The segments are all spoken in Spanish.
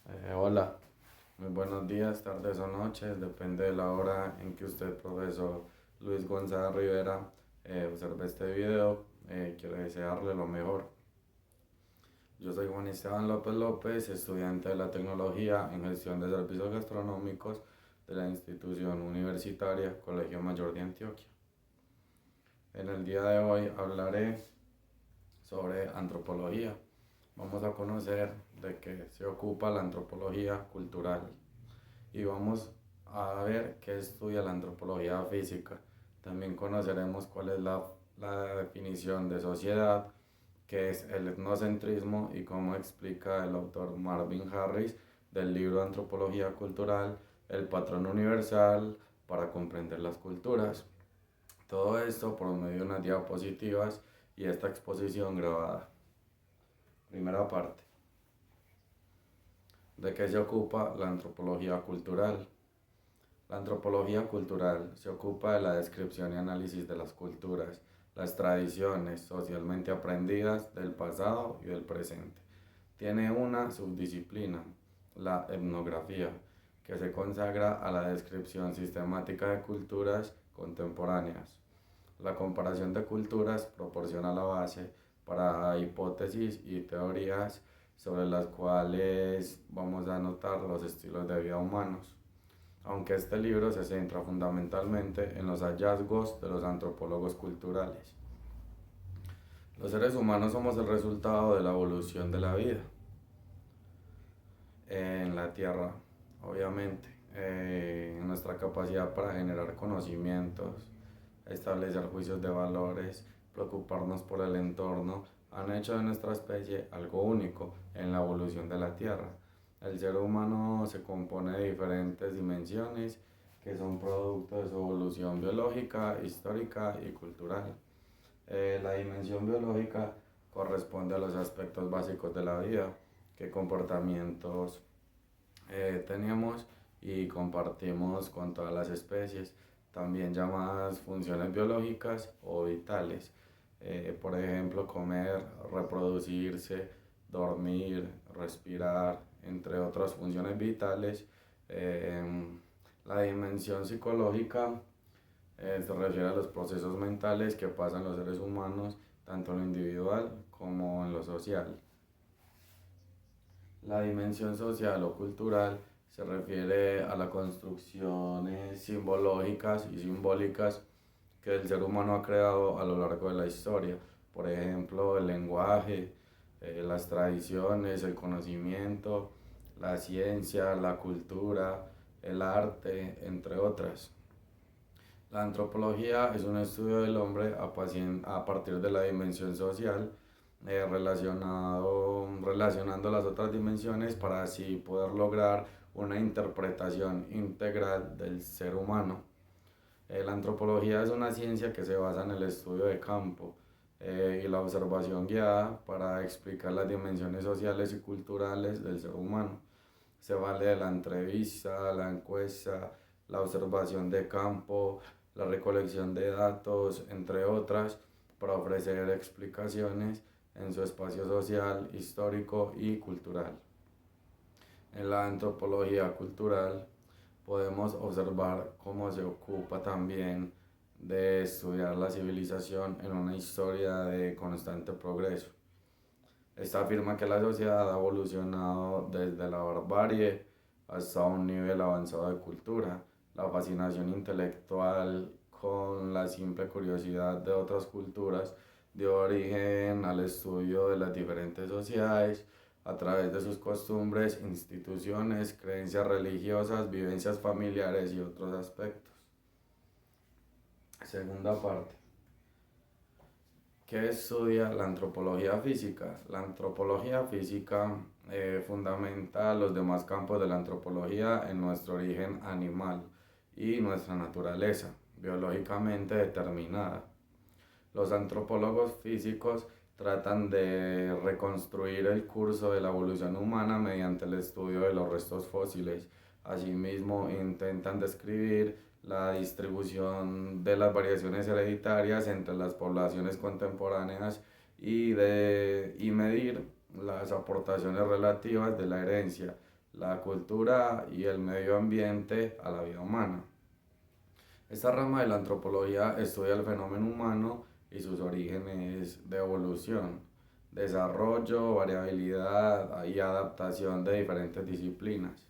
Hola, muy buenos días, tardes o noches, depende de la hora en que usted, profesor Luis González Rivera, observe este video. Quiero desearle lo mejor. Yo soy Juan Esteban López López, estudiante de la tecnología en gestión de servicios gastronómicos de la institución universitaria Colegio Mayor de Antioquia. En el día de hoy hablaré sobre antropología. Vamos a conocer de qué se ocupa la antropología cultural y vamos a ver qué estudia la antropología física. También conoceremos cuál es la definición de sociedad, qué es el etnocentrismo y cómo explica el autor Marvin Harris del libro Antropología Cultural, el patrón universal para comprender las culturas. Todo esto por medio de unas diapositivas y esta exposición grabada. Primera parte. ¿De qué se ocupa la antropología cultural? La antropología cultural se ocupa de la descripción y análisis de las culturas, las tradiciones socialmente aprendidas del pasado y del presente. Tiene una subdisciplina, la etnografía, que se consagra a la descripción sistemática de culturas contemporáneas. La comparación de culturas proporciona la base para hipótesis y teorías sobre las cuales vamos a notar los estilos de vida humanos, aunque este libro se centra fundamentalmente en los hallazgos de los antropólogos culturales. Los seres humanos somos el resultado de la evolución de la vida en la Tierra, obviamente, nuestra capacidad para generar conocimientos, establecer juicios de valores, preocuparnos por el entorno, han hecho de nuestra especie algo único en la evolución de la Tierra. El ser humano se compone de diferentes dimensiones que son producto de su evolución biológica, histórica y cultural. La dimensión biológica corresponde a los aspectos básicos de la vida, qué comportamientos tenemos y compartimos con todas las especies, también llamadas funciones biológicas o vitales. Por ejemplo, comer, reproducirse, dormir, respirar, entre otras funciones vitales. Eh, la dimensión psicológica se refiere a los procesos mentales que pasan los seres humanos, tanto en lo individual como en lo social. La dimensión social o cultural se refiere a las construcciones simbológicas y simbólicas que el ser humano ha creado a lo largo de la historia. Por ejemplo, el lenguaje, las tradiciones, el conocimiento, la ciencia, la cultura, el arte, entre otras. La antropología es un estudio del hombre a partir de la dimensión social, relacionando las otras dimensiones para así poder lograr una interpretación integral del ser humano. La antropología es una ciencia que se basa en el estudio de campo y la observación guiada para explicar las dimensiones sociales y culturales del ser humano. Se vale de la entrevista, la encuesta, la observación de campo, la recolección de datos, entre otras, para ofrecer explicaciones en su espacio social, histórico y cultural. En la antropología cultural podemos observar cómo se ocupa también de estudiar la civilización en una historia de constante progreso. Esta afirma que la sociedad ha evolucionado desde la barbarie hasta un nivel avanzado de cultura. La fascinación intelectual con la simple curiosidad de otras culturas dio origen al estudio de las diferentes sociedades a través de sus costumbres, instituciones, creencias religiosas, vivencias familiares y otros aspectos. Segunda parte. ¿Qué estudia la antropología física? La antropología física fundamenta los demás campos de la antropología en nuestro origen animal y nuestra naturaleza biológicamente determinada. Los antropólogos físicos tratan de reconstruir el curso de la evolución humana mediante el estudio de los restos fósiles. Asimismo, intentan describir la distribución de las variaciones hereditarias entre las poblaciones contemporáneas y medir las aportaciones relativas de la herencia, la cultura y el medio ambiente a la vida humana. Esta rama de la antropología estudia el fenómeno humano y sus orígenes de evolución, desarrollo, variabilidad y adaptación de diferentes disciplinas,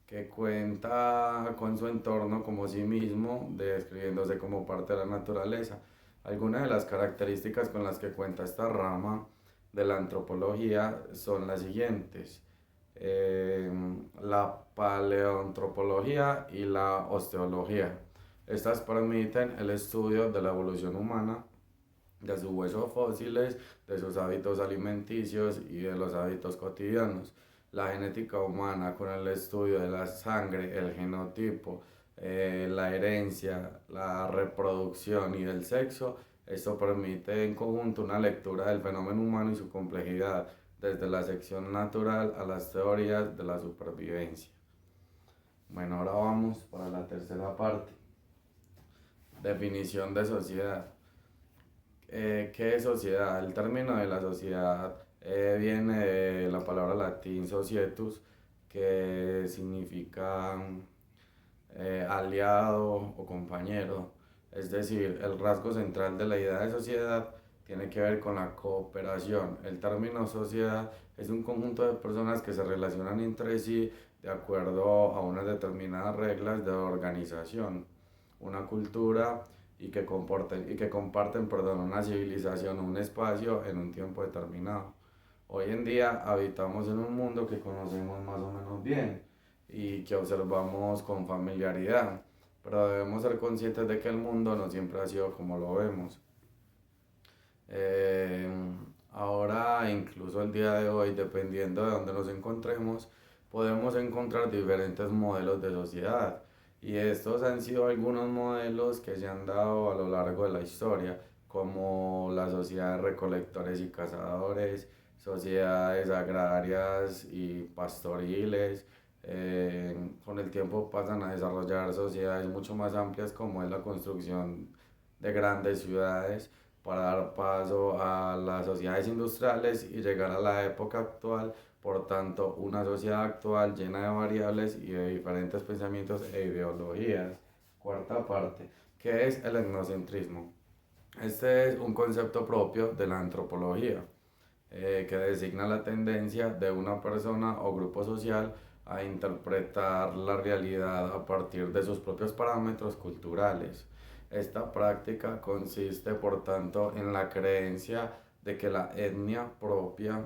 que cuenta con su entorno como sí mismo, describiéndose como parte de la naturaleza. Algunas de las características con las que cuenta esta rama de la antropología son las siguientes. La paleoantropología y la osteología. Estas permiten el estudio de la evolución humana, de sus huesos fósiles, de sus hábitos alimenticios y de los hábitos cotidianos. La genética humana con el estudio de la sangre, el genotipo, la herencia, la reproducción y del sexo. Esto permite en conjunto una lectura del fenómeno humano y su complejidad, desde la sección natural a las teorías de la supervivencia. Bueno, ahora vamos para la tercera parte. Definición de sociedad. ¿Qué es sociedad? El término de la sociedad viene de la palabra latín societus, que significa aliado o compañero. Es decir, el rasgo central de la idea de sociedad tiene que ver con la cooperación. El término sociedad es un conjunto de personas que se relacionan entre sí de acuerdo a unas determinadas reglas de organización, una cultura y que comparten una civilización o un espacio en un tiempo determinado. Hoy en día habitamos en un mundo que conocemos más o menos bien y que observamos con familiaridad, pero debemos ser conscientes de que el mundo no siempre ha sido como lo vemos. Eh, Ahora, incluso el día de hoy, dependiendo de dónde nos encontremos, podemos encontrar diferentes modelos de sociedad. Y estos han sido algunos modelos que se han dado a lo largo de la historia, como la sociedad de recolectores y cazadores, sociedades agrarias y pastoriles. Con el tiempo pasan a desarrollar sociedades mucho más amplias, como es la construcción de grandes ciudades, para dar paso a las sociedades industriales y llegar a la época actual. Por tanto, una sociedad actual llena de variables y de diferentes pensamientos e ideologías. Cuarta parte, ¿qué es el etnocentrismo? Este es un concepto propio de la antropología, que designa la tendencia de una persona o grupo social a interpretar la realidad a partir de sus propios parámetros culturales. Esta práctica consiste, por tanto, en la creencia de que la etnia propia,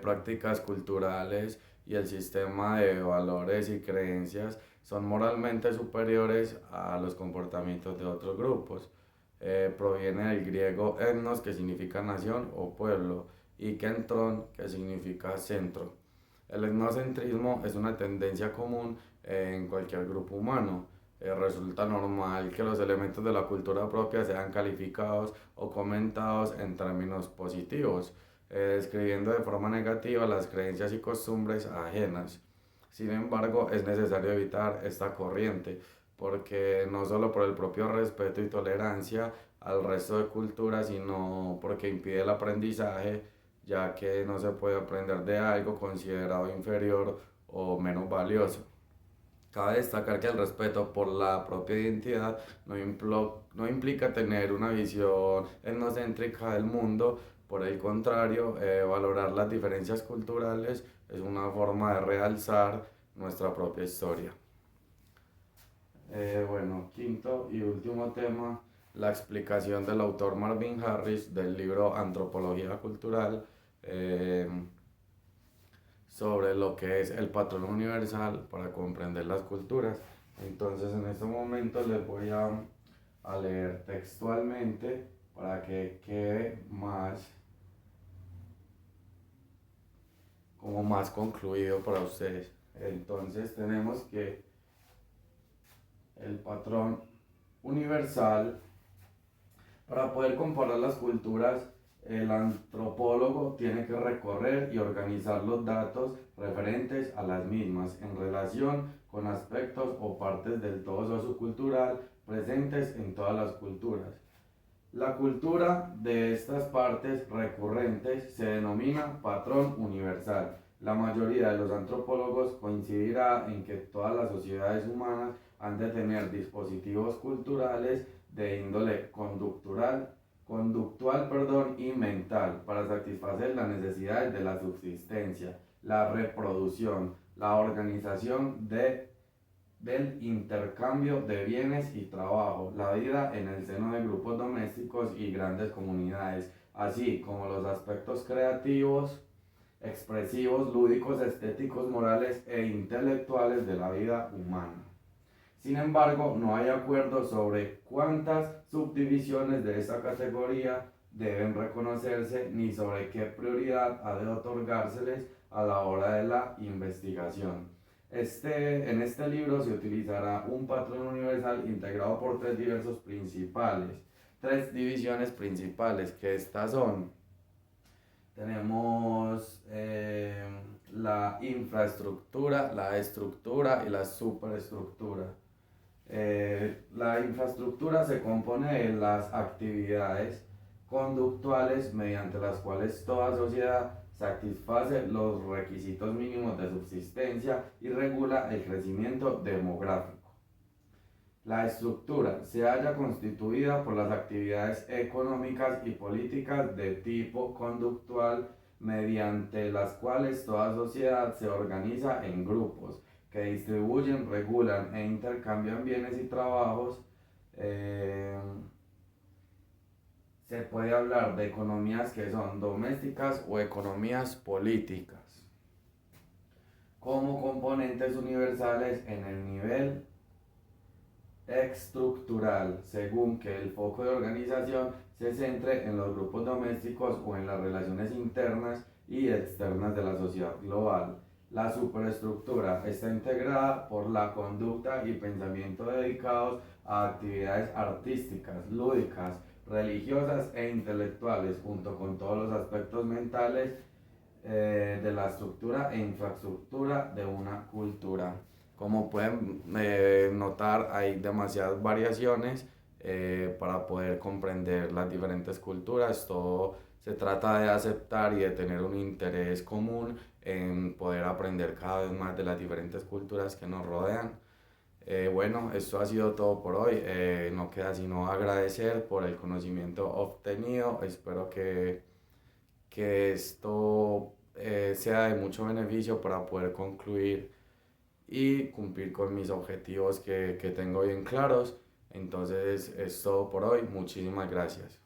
prácticas culturales y el sistema de valores y creencias son moralmente superiores a los comportamientos de otros grupos. Proviene del griego etnos, que significa nación o pueblo, y kentron, que significa centro. El etnocentrismo es una tendencia común en cualquier grupo humano. Resulta normal que los elementos de la cultura propia sean calificados o comentados en términos positivos, describiendo de forma negativa las creencias y costumbres ajenas. Sin embargo, es necesario evitar esta corriente, porque no solo por el propio respeto y tolerancia al resto de culturas, sino porque impide el aprendizaje, ya que no se puede aprender de algo considerado inferior o menos valioso. Cabe destacar que el respeto por la propia identidad no implica tener una visión etnocéntrica del mundo. Por el contrario, valorar las diferencias culturales es una forma de realzar nuestra propia historia. Bueno, quinto y último tema, la explicación del autor Marvin Harris del libro Antropología Cultural, sobre lo que es el patrón universal para comprender las culturas. Entonces, en este momento les voy a leer textualmente para que quede más concluido para ustedes. Entonces tenemos que el patrón universal, para poder comparar las culturas, el antropólogo tiene que recorrer y organizar los datos referentes a las mismas en relación con aspectos o partes del todo sociocultural presentes en todas las culturas. La cultura de estas partes recurrentes se denomina patrón universal. La mayoría de los antropólogos coincidirá en que todas las sociedades humanas han de tener dispositivos culturales de índole conductual, y mental para satisfacer las necesidades de la subsistencia, la reproducción, la organización del intercambio de bienes y trabajo, la vida en el seno de grupos domésticos y grandes comunidades, así como los aspectos creativos, expresivos, lúdicos, estéticos, morales e intelectuales de la vida humana. Sin embargo, no hay acuerdo sobre cuántas subdivisiones de esta categoría deben reconocerse ni sobre qué prioridad ha de otorgárseles a la hora de la investigación. En este libro se utilizará un patrón universal integrado por tres divisiones principales, que estas son: tenemos la infraestructura, la estructura y la superestructura. La infraestructura se compone de las actividades conductuales mediante las cuales toda sociedad satisface los requisitos mínimos de subsistencia y regula el crecimiento demográfico. La estructura se halla constituida por las actividades económicas y políticas de tipo conductual mediante las cuales toda sociedad se organiza en grupos que distribuyen, regulan e intercambian bienes y trabajos. Se puede hablar de economías que son domésticas o economías políticas como componentes universales en el nivel estructural, según que el foco de organización se centre en los grupos domésticos o en las relaciones internas y externas de la sociedad global. La superestructura está integrada por la conducta y pensamiento dedicados a actividades artísticas, lúdicas, religiosas e intelectuales, junto con todos los aspectos mentales de la estructura e infraestructura de una cultura. Como pueden notar, hay demasiadas variaciones para poder comprender las diferentes culturas. Todo se trata de aceptar y de tener un interés común en poder aprender cada vez más de las diferentes culturas que nos rodean. Bueno, esto ha sido todo por hoy. No queda sino agradecer por el conocimiento obtenido. Espero que esto sea de mucho beneficio para poder concluir y cumplir con mis objetivos que tengo bien claros. Entonces es todo por hoy. Muchísimas gracias.